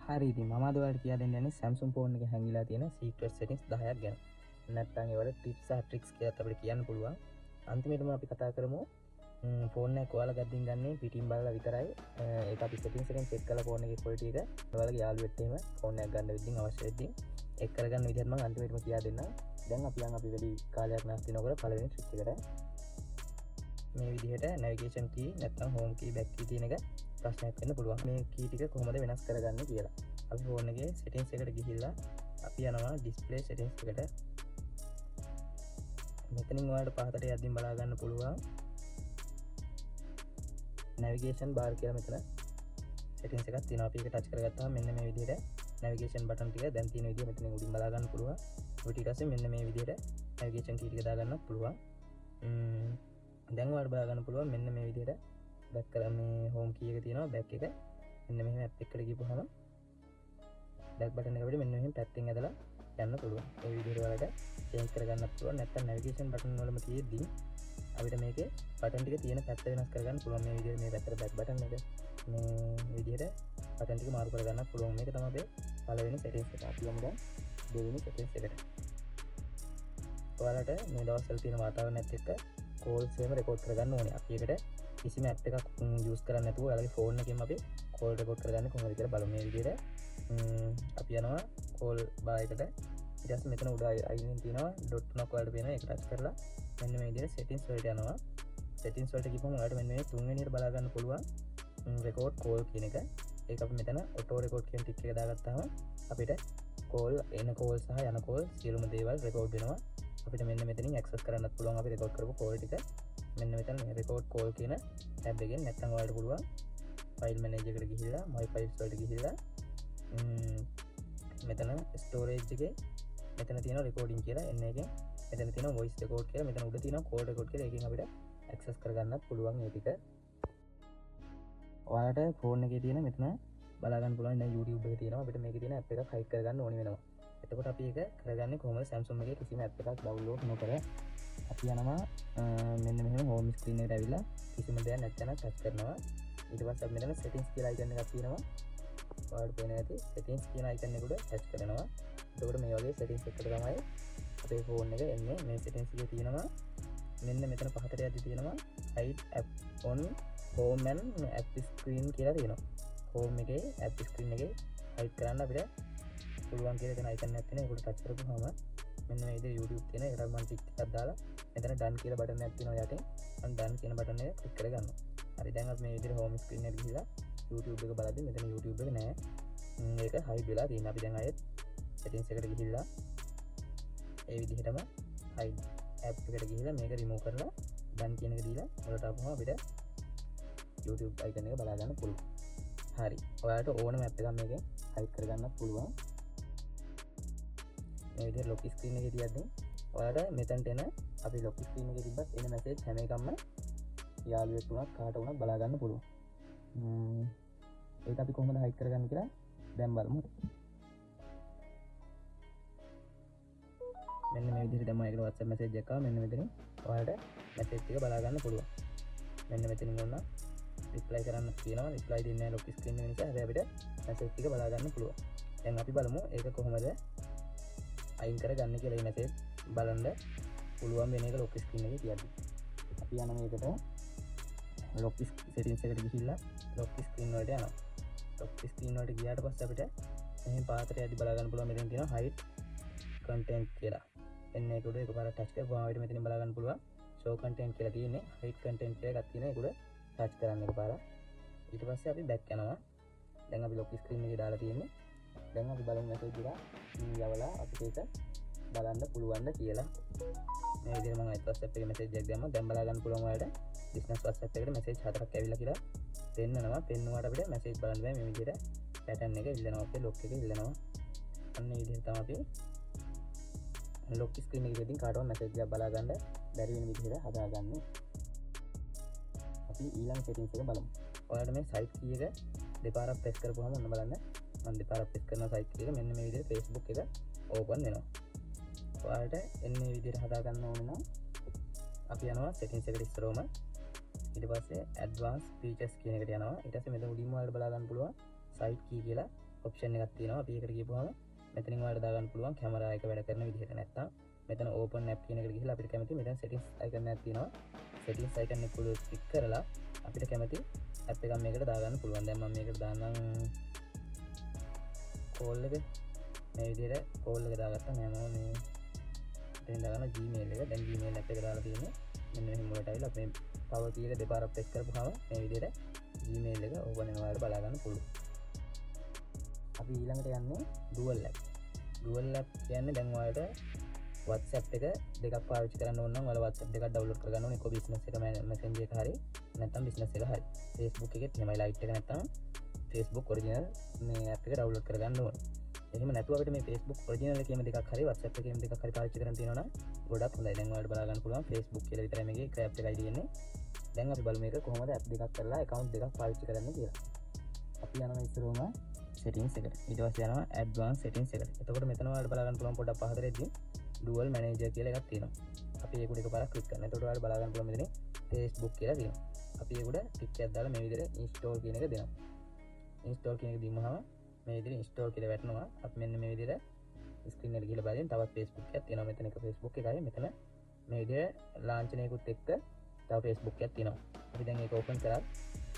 හරි ඉතින් මම අද ඔයාලට කියලා දෙන්න යන්නේ Samsung phone එකේ හැංගිලා තියෙන secret settings 10ක් ගැන. නැත්නම් ඒවල tips සහ tricks කියලා අපිට කියන්න පුළුවන්. අන්තිමේටම අපි කතා කරමු phone එක ඔයාලා ගද්දින් ගන්නේ පිටින් බලලා විතරයි. ඒක අපි settings එකෙන් check කරලා phone එකේ quality එක ඔයාලගේ යාළුවෙක්ට එහෙම phone එකක් ගන්න වෙද්දී අවශ්‍ය වෙද්දී එක් කරගන්න විදිහට මම අන්තිමේටම කියලා දෙන්නම්. දැන් අපි වැඩි කාලයක් නැස්ති නොකර පළවෙනි trick එකට මේ විදිහට navigation key නැත්නම් home key back key තියෙන එක ප්‍රශ්නයක් වෙන්න පුළුවන්. මේ key ටික කොහොමද වෙනස් කරගන්නේ කියලා. අපි phone එකේ settings එකට ගිහිල්ලා අපි යනවා display settings එකට. මෙතනින් ඔයාලට පහතට යද්දී බලා ගන්න පුළුවන් navigation bar කියලා මෙතන settings එකක් තියෙනවා. අපි ඒක touch කරගත්තාම මෙන්න මේ විදිහට navigation button ටික දැන් තියෙන විදිහ මෙතනින් උඩින් බලා ගන්න පුළුවන්. ඊට පස්සේ මෙන්න මේ විදිහට navigation key ටික දා ගන්නත් පුළුවන්. දැන් ඔයාලට බලා ගන්න පුළුවන් මෙන්න මේ විදිහට back කරලා මේ home key එක තියෙනවා back එක මෙන්න මෙහෙම app එකට ගිහපුවහම back button එක අපිට මෙන්න මෙහෙම පැත්තෙන් ඇදලා යන්න පුළුවන්. ඒ විදිහට ඔයාලට change කරගන්නත් පුළුවන්. නැත්නම් navigation button වලම තියෙද්දි අපිට මේකේ button ටික තියෙන පැත්ත වෙනස් කරගන්න පුළුවන්. මේ විදිහට මේ පැත්තට back button එක මේ විදිහට button ටික මාරු කරගන්නත් පුළුවන්. මේක තමයි අපේ පළවෙනි settings එක. අපි යමු දැන් දෙවෙනි settings එකට. ඔයාලට මේ දවස්වල තියෙන වාතාවරණයත් එක්ක calls එහෙම record කරගන්න ඕනේ. අපි ඒකට කිසිම app එකක් use කරන්නේ නැතුව ඔයාලගේ phone එකෙන් අපි call record කරගන්නේ කොහොමද කියලා බලමු. මේ විදිහට අපි යනවා call bar එකට. ඊට පස්සේ මෙතන උඩ icon තියෙනවා dot තුනක් ඔයාලට පේනවා. ඒක touch කරලා මෙන්න මේ විදිහට settings වලට යනවා. settings වලට ගිහපුවම ඔයාලට මෙන්න මේ තුන්වෙනියට බලා ගන්න පුළුවන් record call කියන එක. ඒක අපි මෙතන auto record කියන ටික් එක දාගත්තාම අපිට call එන call සහ යන call සියලුම දේවල් record වෙනවා. අපිට මෙන්න මෙතනින් access කරන්නත් පුළුවන් අපි record කරපු call ටික. මෙන්න මෙතන මේ record call කියන tab එකෙන් නැත්නම් ඔයාලට පුළුවන් file manager එකට ගිහිල්ලා my files වලට ගිහිල්ලා මෙතන storage එකේ මෙතන තියෙනවා recording කියලා එන්න එකෙන් මෙතන තියෙනවා voice record කියලා මෙතන උඩ තියෙනවා call record කියලා එකෙන් අපිට access කරගන්නත් පුළුවන් මේ ටික. ඔයාලට phone එකේ තියෙන මෙතන බලා ගන්න පුළුවන් දැන් YouTube එකේ තියෙනවා අපිට මේකේ තියෙන app එකක් hide කරගන්න ඕනි වෙනවා. එතකොට අපි ඒක කරගන්නේ කොහොමද? Samsung එකේ කිසිම app එකක් download නොකර අපි යනවා මෙන්න මෙහෙම home screen එකට ඇවිල්ලා කිසිම දෙයක් නැත්නම් touch කරනවා. ඊට පස්සේ අපි මෙතන settings කියලා icon එකක් තියෙනවා. ඔයාලට පේන ඇති settings කියන icon එක උඩ touch කරනවා. එතකොට මේ වගේ settings එකකට තමයි අපේ phone එක එන්නේ. මේ settings එකේ තියෙනවා මෙන්න මෙතන පහතට යද්දි තියෙනවා hide app on home and app screen කියලා තියෙනවා. home එකේ app screen එකේ hide කරන්න අපිට පුළුවන් කියලා තියෙන icon එකක් තියෙනවා. ඒකට touch කරපුවාම මෙන්න මේ විදිහට YouTube තියෙන ඒකට මම ටික් එකක් දාලා මෙතන done කියලා බටන් එකක් තියෙනවා යටින්. මම done කියන බටන් එක ක්ලික් කරගන්නවා. හරි දැන් අපි මේ විදිහට home screen එකට ගිහිලා YouTube එක බලද්දි මෙතන YouTube එක නෑ. මේක hide වෙලා තියෙනවා. අපි දැන් ආයෙත් settings එකට ගිහිල්ලා ඒ විදිහටම hide app එකට ගිහිල්ලා මේක remove කරලා done කියන එක දීලා වලට ආපුවම අපිට YouTube icon එක බලා ගන්න පුළුවන්. හරි. ඔයාලට ඕනම app එකක් මේකෙන් hide කරගන්නත් පුළුවන්. මේ විදිහට lock screen එකේ තියද්දී ඔයාලට මෙතනට එන අපි lock screen එකේ තිබ්බත් එන message හැම එකක්ම යාළුවෙක් වුණත් කාට වුණත් බලා ගන්න පුළුවන්. ඒක අපි කොහොමද hide කරගන්නේ කියලා දැන් බලමු. මෙන්න මේ විදිහට දැන් මම ඒකට WhatsApp message එකක් ආවා. මෙන්න මෙතනින් ඔයාලට message ටික බලා ගන්න පුළුවන්. මෙන්න මෙතනින් ඕන reply කරන්න තියෙනවා. reply දෙන්නේ නැහැ lock screen එක නිසා. හැබැයි අපිට message ටික බලා ගන්න පුළුවන්. දැන් අපි බලමු ඒක කොහොමද අයින් කරගන්න කියලා. මේ message බලන්න පුළුවන් වෙන එක lock screen එකේ තියද්දි. අපි යන මේකට lock settings එකට ගිහිල්ලා lock screen වලට යනවා. lock screen වලට ගියාට පස්සේ අපිට මෙහෙම පාතට යද්දි බලා ගන්න පුළුවන් මෙතන තියෙනවා hide content කියලා. එන්න ඒක උඩ එකපාරට touch කරපුවාම අපිට මෙතනින් බලා ගන්න පුළුවන් show content කියලා තියෙන්නේ. hide content කියලා එකක් තියෙනවා. ඒක උඩ touch කරන්න එකපාරට. ඊට පස්සේ අපි back යනවා. දැන් අපි lock screen එකේ දාලා තියෙන්නේ. දැන් අපි බලමු message එක යවලා අපිට ඒක බලන්න පුළුවන්ද කියලා. මේ විදිහට මම WhatsApp එකේ message එකක් දැම්මා. දැන් බලා ගන්න පුළුවන් ඔයාලට business WhatsApp එකට message 4ක් ඇවිල්ලා කියලා පෙන්නනවා. පෙන්නුවාට අපිට message බලන්න බෑ. මේ විදිහට pattern එක ඉල්ලනවා. අපේ lock එක ඉල්ලනවා. අන්න මේ විදිහට තමයි අපි lock screen එකකින් කාටවත් message එකක් බලා ගන්න බැරි වෙන විදිහට හදාගන්නේ. අපි ඊළඟ settings එක බලමු. ඔයාලට මේ site key එක දෙපාරක් press කරපුවාම ඔන්න බලන්න මම දෙපාරක් press කරන site key එක මෙන්න මේ විදිහට Facebook එක open වෙනවා. ඔයාලට එන්නේ මේ විදිහට හදා ගන්න ඕන නම් අපි යනවා settings එකට ඉස්සරවම ඊට පස්සේ advanced features කියන එකට යනවා. ඊට පස්සේ මෙතන උඩින්ම ඔයාලට බලා ගන්න පුළුවන් site key කියලා ඔප්ෂන් එකක් තියෙනවා. අපි ඒකට ගිහුවාම මෙතනින් ඔයාලට දාගන්න පුළුවන් කැමරා එක වැඩ කරන විදිහට. නැත්නම් මෙතන ඕපන් ඇප් කියන එකට ගිහලා අපිට කැමති මෙතන settings icon එකක් තියෙනවා. settings icon එක පුළුවන් ක්ලික් කරලා අපිට කැමති ඇප් එකක් මේකට දාගන්න පුළුවන්. දැන් මම මේකට දාන්නම් කෝල් එක. මේ විදිහට කෝල් එක දාගත්තා. මම මේ එතනින් දාගන්න Gmail එක. දැන් Gmail app එක දාලා තියෙන්නේ. මෙන්න මෙහෙම වලට ආවිලා අපේ power key එක දෙපාරක් press කරපුවාම මේ විදිහට Gmail එක ඕපන් වෙනවා. ඔයාලට බලා ගන්න පුළුවන්. අපි ඊළඟට යන්නේ dual app. dual app කියන්නේ දැන් ඔයාලට WhatsApp එක දෙකක් පාවිච්චි කරන්න ඕන නම් ඔයාලා WhatsApp දෙකක් download කරගන්න ඕනේ. එක business එක messenger එක හරි නැත්නම් business එක හරි. Facebook එකෙත් එහෙමයි lite එක නැත්නම් Facebook original මේ app එක download කරගන්න ඕනේ. එහෙම නැතුව අපිට මේ Facebook original එකේම දෙකක් හරි WhatsApp එකේම දෙකක් හරි පාවිච්චි කරන්න තියෙනවා නම් ගොඩක් හොඳයි. දැන් ඔයාලට බලා ගන්න පුළුවන් Facebook කියලා විතරයි මේකේ එක app එකයි තියෙන්නේ. දැන් අපි බලමු මේක කොහොමද app දෙකක් කරලා account දෙකක් පාවිච්චි කරන්න කියලා. අපි යනවා ඉස්සරහම settings එකට. ඊට පස්සේ යනවා advanced settings එකට. එතකොට මෙතන ඔයාලට බලා ගන්න පුළුවන් පොඩ්ඩක් පහතරෙද්දී dual manager කියලා එකක් තියෙනවා. අපි ඒක උඩ එකපාරක් ක්ලික් කරනවා. එතකොට ඔයාලට බලා ගන්න පුළුවන් මෙතන Facebook කියලා තියෙනවා. අපි ඒක උඩ ටික් එකක් දාලා මේ විදිහට install කියන එක දෙනවා. install කියන එක දීමහම මේ විදිහට install කියලා වැටෙනවා. අපි මෙන්න මේ විදිහට screen එකට ගිහලා බලද්දී තවත් Facebook එකක් තියෙනවා. මෙතන එක Facebook එකයි. මෙතන මේ විදිහට ලාංඡනයකුත් එක්ක තව Facebook එකක් තියෙනවා. අපි දැන් ඒක open කරලා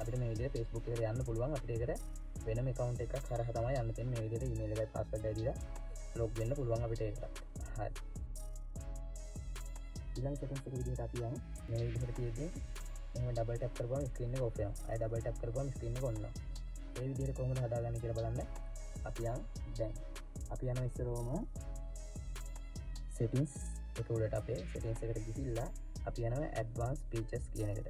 අපිට මේ විදිහට Facebook එකට යන්න පුළුවන්. අපිට ඒකට වෙනම account එකක් හරහා තමයි යන්න තියෙන්නේ. මේ විදිහට email එකයි password එකයි දීලා log වෙන්න පුළුවන් අපිට ඒකට. හරි. ඊළඟ settings එක විදිහට අපි යන්නේ මේ විදිහට තියෙද්දී එහෙම double tap කරපුවම screen එක off වෙනවා. ආයෙ double tap කරපුවම screen එක on වෙනවා. මේ විදිහට කොහොමද හදාගන්නේ කියලා බලන්න. අපි දැන් අපි යනවා ඉස්සරෝම settings එක උඩට අපේ settings එකට ගිහිල්ලා අපි යනවා advanced features කියන එකට.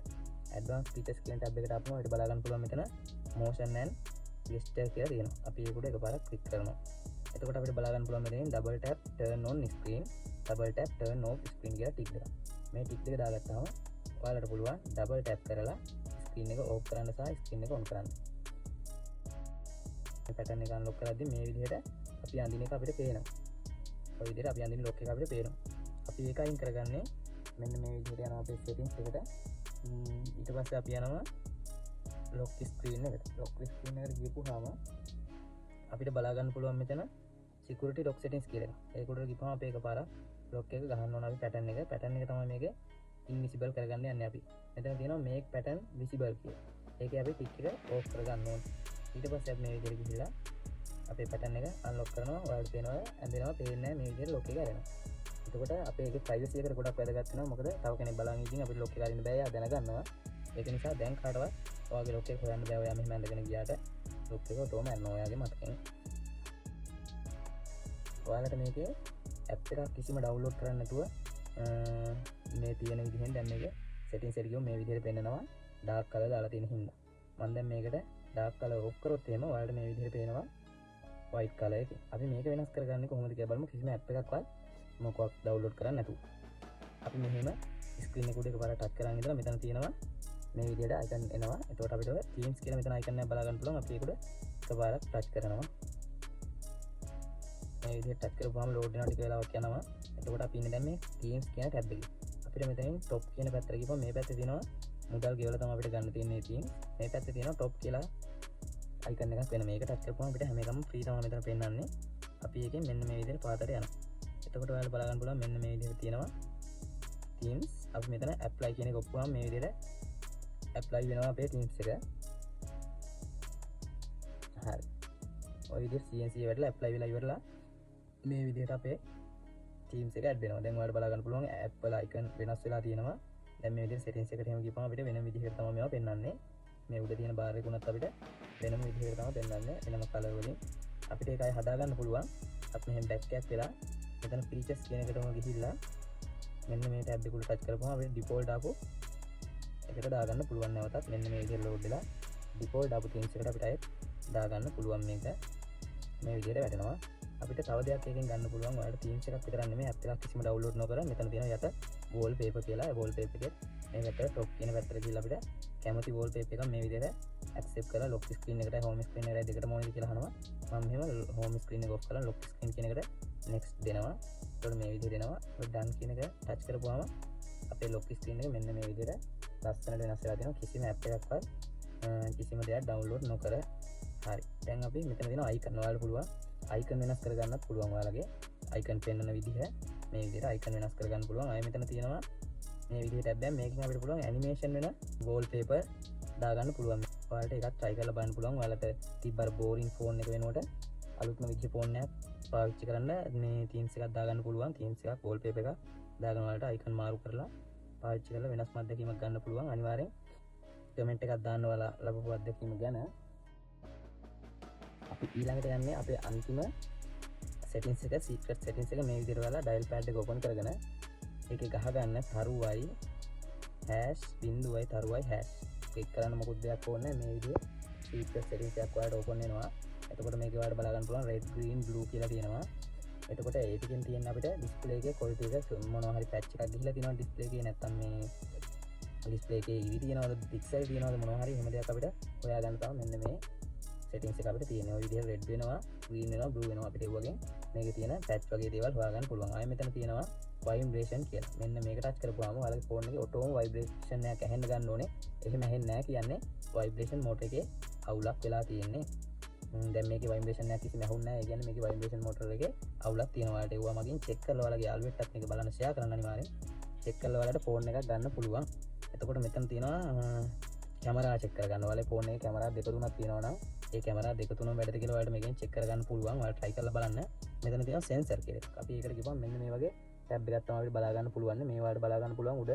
advanced features කියන tab එකට ආපුවම අපිට බලා ගන්න පුළුවන් මෙතන motion and gesture කියලා තියෙනවා. අපි ඒක උඩ එකපාරක් click කරනවා. එතකොට අපිට බලා ගන්න පුළුවන් මෙතනින් double tap turn on screen, double tap turn off screen කියලා ටික් දෙකක්. මේ ටික් දෙක දාගත්තාම ඔයාලට පුළුවන් double tap කරලා screen එක off කරන්න සහ screen එක on කරන්න. මේ pattern එක unlock කරද්දී මේ විදිහට අපි අඳින එක අපිට පේනවා. ඔය විදිහට අපි අඳින lock එක අපිට පේනවා. අපි ඒක අයින් කරගන්නේ මෙන්න මේ විදිහට යනවා අපේ settings එකට. ඊට පස්සේ අපි යනවා lock screen එකට. lock screen එකට ගිහපුවාම අපිට බලා ගන්න පුළුවන් මෙතන security lock settings කියලා. ඒක උඩට ගිහපුවාම අපි එකපාරක් lock එක ගහන්න ඕන අපි pattern එක. pattern එක තමයි මේකේ invisible කරගන්න යන්නේ අපි. මෙතන තියෙනවා make pattern visible කියලා. ඒකේ අපි tick එක off කරගන්න ඕන. ඊට පස්සේ අපි මේ විදිහට ගිහිල්ලා අපේ pattern එක unlock කරනවා. ඔයාලට පේනවා ඇඳෙනවා පේන්නේ නැහැ මේ විදිහට lock එක ඇරෙනවා. එතකොට අපේ ඒකේ privacy එකට ගොඩක් වැදගත් වෙනවා. මොකද තව කෙනෙක් බලන් ඉඳින් අපිට lock එක අරින්න බෑ. එයා දැනගන්නවා. ඒක නිසා දැන් කාටවත් ඔයාගේ lock එක හොයන්න බෑ. ඔයා මෙහෙම ඇඳගෙන ගියාට lock එක ඔතෝම යනවා ඔයාගේ මතකෙන්. ඔයාලට මේකේ app එකක් කිසිම download කරන්න නැතුව මේ තියෙන විදිහෙන් දැන් මේක settings එකට ගියොත් මේ විදිහට පෙන්නනවා dark color දාලා තියෙන හින්දා. මම දැන් මේකට dark color off කරොත් එහෙම ඔයාලට මේ විදිහට පේනවා white color එක. අපි මේක වෙනස් කරගන්නේ කොහොමද කියලා බලමු. කිසිම app එකක්වත් මොකක් download කරන්න නැතුව. අපි මෙහෙම screen එක උඩ එකපාරක් touch කරන් ඉඳලා මෙතන තියෙනවා මේ විදිහට icon එනවා. එතකොට අපිට Teams කියලා මෙතන icon එකක් බලා ගන්න පුළුවන්. අපි ඒක උඩ එකපාරක් touch කරනවා. මේ විදිහට touch කරපුවාම load වෙනවා ටික වෙලාවක් යනවා. එතකොට අපි ඉන්නේ දැන් මේ Teams කියන tab එකේ. අපිට මෙතනින් top කියන පැත්තට ගිහපුවම මේ පැත්තේ තියෙනවා මුදල් ගෙවලා තමයි අපිට ගන්න තියෙන්නේ Teams. මේ පැත්තේ තියෙනවා top කියලා icon එකක් වෙන. මේක touch කරපුවාම අපිට හැම එකම free තමයි මෙතන පෙන්නන්නේ. අපි එකෙන් මෙන්න මේ විදිහට පාතට යනවා. එතකොට ඔයාලා බලා ගන්න පුළුවන් මෙන්න මේ විදිහට තියෙනවා Teams. අපි මෙතන apply කියන එක ඔප්පුවාම මේ විදිහට apply වෙනවා අපේ Teams එක. හරි. ඔය විදිහට CNC වලට apply වෙලා ඉවරලා මේ විදිහට අපේ Teams එක add වෙනවා. දැන් ඔයාලට බලා ගන්න පුළුවන් app වල icon වෙනස් වෙලා තියෙනවා. දැන් මේ විදිහට settings එකට එහෙම ගිහපුවම අපිට වෙන විදිහකට තමයි මේවා පෙන්වන්නේ. මේ උඩ තියෙන bar එක උනත් අපිට වෙනම විදිහකට තමයි පෙන්වන්නේ. වෙනම color වලින් අපිට ඒකයි හදා ගන්න පුළුවන්. අපි මෙහෙම back එකක් වෙලා මෙතන features කියන එකටම ගිහිල්ලා මෙන්න මේ tab එක උඩ touch කරපුවම අපිට default ආපු එකට දාගන්න පුළුවන්. නැවතත් මෙන්න මේ විදිහට load වෙලා default ආපු Teams එකට අපිට ආයෙත් දාගන්න පුළුවන්. මේක මේ විදිහට වැටෙනවා. අපිට තව දෙයක් එකකින් ගන්න පුළුවන්. ඔයාලට Teams එකක් විතර නෙමෙයි app එකක් කිසිම download නොකර මෙතන තියෙනවා යට wallpaper කියලා. ඒ wallpaper එකේ මේ පැත්තට top කියන පැත්තට ගිහලා අපිට කැමති wallpaper එකක් මේ විදිහට accept කරලා lock screen එකට home screen එකට දෙකටම ඕනද කියලා අහනවා. මම මෙහෙම home screen එක off කරලා lock screen කියන එකට next දෙනවා. එතකොට මේ විදිහට එනවා. ඔය done කියන එක touch කරපුවාම අපේ lock screen එක මෙන්න මේ විදිහට ලස්සනට වෙනස් වෙලා තියෙනවා. කිසිම app එකක්වත් කිසිම දෙයක් download නොකර හරි දැන් අපි මෙතන තියෙන අයිකන් ඔයාලට පුළුවන් අයිකන් වෙනස් කරගන්නත් පුළුවන් ඔයාලගේ අයිකන් පෙන්වන විදිහ මේ විදිහට අයිකන් වෙනස් කරගන්න පුළුවන් ආයෙ මෙතන තියෙනවා මේ විදිහට ටැබ් එකක් මේකෙන් අපිට පුළුවන් ඇනිමේෂන් වෙන වෝල්පේපර් දාගන්න පුළුවන් ඔයාලට ඒකත් try කරලා බලන්න පුළුවන් ඔයාලට තිබ්බර බෝරින් ෆෝන් එක වෙනකොට අලුත්ම විදිහේ ෆෝන් එකක් පාවිච්චි කරන්න මේ තීම්ස් එකක් දාගන්න පුළුවන් තීම්ස් එකක් වෝල්පේපර් එකක් දාගෙන ඔයාලට අයිකන් මාරු කරලා පාවිච්චි කරලා වෙනස් අත්දැකීමක් ගන්න පුළුවන් අනිවාර්යෙන් කමෙන්ට් එකක් දාන්න ඔයාලා ලැබපු අත්දැකීම ගැන අපි ඊළඟට යන්නේ අපේ අන්තිම settings එක secret settings එක මේ විදිහට ඔයාලා dial pad එක open කරගෙන ඒකේ ගහගන්න තරුවයි #0යි තරුවයි # click කරන්න මොකුත් දෙයක් ඕනේ මේ විදිහේ secret settings එකක් ඔයාලට open වෙනවා එතකොට මේක ඔයාලට බලා ගන්න පුළුවන් red green blue කියලා තියෙනවා එතකොට ඒ ටිකෙන් තියෙන අපිට display එකේ quality එක මොනවා හරි patch එකක් ගිහිලා තියෙනවා display එකේ නැත්තම් මේ display එකේ ඉවි තියෙනවද pixel තියෙනවද මොනවා හරි එහෙම දෙයක් අපිට හොයාගන්න තමයි මෙන්න මේ settings එක අපිට තියෙනවා ඔය විදිහට red වෙනවා green වෙනවා blue වෙනවා අපිට ඒ වගේ මේකේ තියෙන patch වගේ දේවල් හොයාගන්න පුළුවන් ආයෙ මෙතන තියෙනවා vibration කියලා මෙන්න මේක ටච් කරපුවාම ඔයාලගේ ෆෝන් එකේ ඔටෝම vibration එකක් ඇහෙන්න ගන්න ඕනේ එහෙම ඇහෙන්නේ නැහැ කියන්නේ vibration mode එකේ අවුලක් වෙලා තියෙන්නේ දැන් මේකේ vibration එකක් කිසිම ඇහුන්නේ නැහැ ඒ කියන්නේ මේකේ vibration motor එකේ අවුලක් තියෙනවා ඔයාලට ඒවා මගින් check කරලා ඔයාලගේ යාළුවෙක්ටත් මේක බලන්න share කරන්න අනිවාර්යෙන් check කරලා ඔයාලට ෆෝන් එකක් ගන්න පුළුවන් එතකොට මෙතන තියෙනවා කැමරා check කරගන්න ඔයාලගේ ෆෝන් එකේ කැමරා දෙක තුනක් තියෙනවා නම් ඒ කැමරා දෙක තුනම වැඩද කියලා ඔයාලට මේකෙන් check කරගන්න පුළුවන් ඔයාලා try කරලා බලන්න මෙතන තියෙනවා sensor කියලා එකක් අපි ඒකට ගිහම මෙන්න මේ වගේ tab එකක් තමයි අපිට බලා ගන්න පුළුවන් මේ ඔයාලට බලා ගන්න පුළුවන් උඩ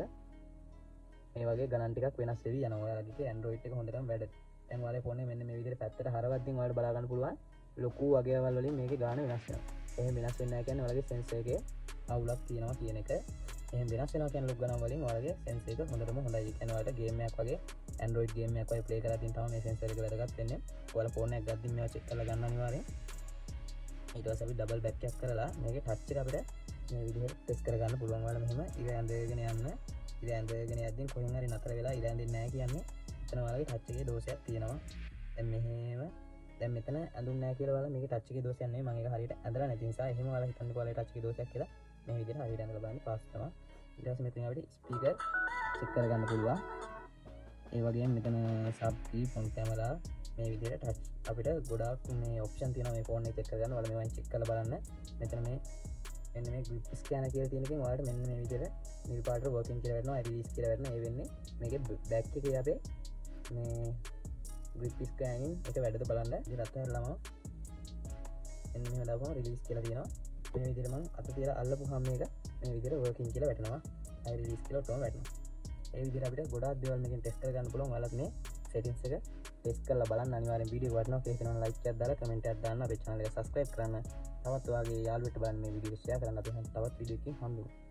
මේ වගේ ගණන් ටිකක් වෙනස් වෙවි යනවා ඔයාලගේ Android එක හොඳටම වැඩ දැන් ඔයාලගේ ෆෝන් එක මෙන්න මේ විදිහට පැත්තට හරවද්දී ඔයාලට බලා ගන්න පුළුවන් ලොකු වගේවල් වලින් මේකේ ගාන වෙනස් වෙනවා එහෙම වෙනස් වෙන්නේ නැහැ කියන්නේ ඔයාලගේ sensor එකේ අවුලක් තියෙනවා කියන එක එහෙම වෙනස් වෙනවා කියන ලොක් ගණන් වලින් ඔයාලගේ sensor එක හොඳටම හොඳයි ඒ කියන්නේ ඔයාලට game එකක් වගේ Android game එකක් වගේ play කරලා තියෙන තමයි මේ sensor එක වැදගත් වෙන්නේ ඔයාලා ෆෝන් එකක් ගද්දි මේවා check කරලා ගන්න අනිවාර්යෙන් ඊට පස්සේ අපි double back එකක් කරලා මේකේ touch එක අපිට මේ විදිහට test කරගන්න පුළුවන් ඔයාලා මෙහෙම ඉර ඇඳගෙන යන්න ඉර ඇඳගෙන යද්දී කොහෙන් හරි නතර වෙලා ඉර ඇඳෙන්නේ නැහැ කියන්නේ එතන ඔයාලගේ touch එකේ දෝෂයක් තියෙනවා දැන් මෙහෙම දැන් මෙතන ඇඳුන්නේ නැහැ කියලා ඔයාලා මේකේ touch එකේ දෝෂයක් නෙවෙයි මම ඒක හරියට ඇඳලා නැති නිසා එහෙම ඔයාලා හිතන්නේ ඔයාලගේ touch එකේ දෝෂයක් කියලා මේ විදිහට හරියට ඇඳලා බලන්න පාස් තමයි ඊට පස්සේ මෙතන අපිට ස්පීකර් චෙක් කරගන්න පුළුවන් ඒ වගේම මෙතන sub key phone camera මේ විදිහට touch අපිට ගොඩාක් මේ option තියෙනවා මේ phone එක check කරගන්න ඔයාලා මේවෙන් check කරලා බලන්න මෙතන මේ මෙන්න මේ grip scanner කියලා තියෙන එකෙන් ඔයාලට මෙන්න මේ විදිහට නිල් පාටට working කියලා වෙනවා release කියලා වෙනවා ඒ වෙන්නේ මේකේ back එකේ අපේ මේ grip scanning එක වැඩද බලන්න ඉතින් අතහැරලාම මෙන්න මෙහෙම දාපුවම release කියලා තියෙනවා මේ විදිහට මම අත තියලා අල්ලපුවාම මේක මේ විදිහට working කියලා වැටෙනවා අය release කියලා ඔටෝම වැටෙනවා ඒ විදිහට අපිට ගොඩාක් දේවල් මේකෙන් test කරගන්න පුළුවන් ඔයාලත් මේ settings එක test කරලා බලන්න අනිවාර්යෙන් වීඩියෝ වටිනවා කියලා හිතනවා like එකක් දාලා comment එකක් දාන්න අපේ channel එක subscribe කරන්න තවත් ඔයාගේ යාළුවෙක්ට බලන්න මේ වීඩියෝ share කරන්න අපි තවත් වීඩියෝ එකකින් හම්බෙමු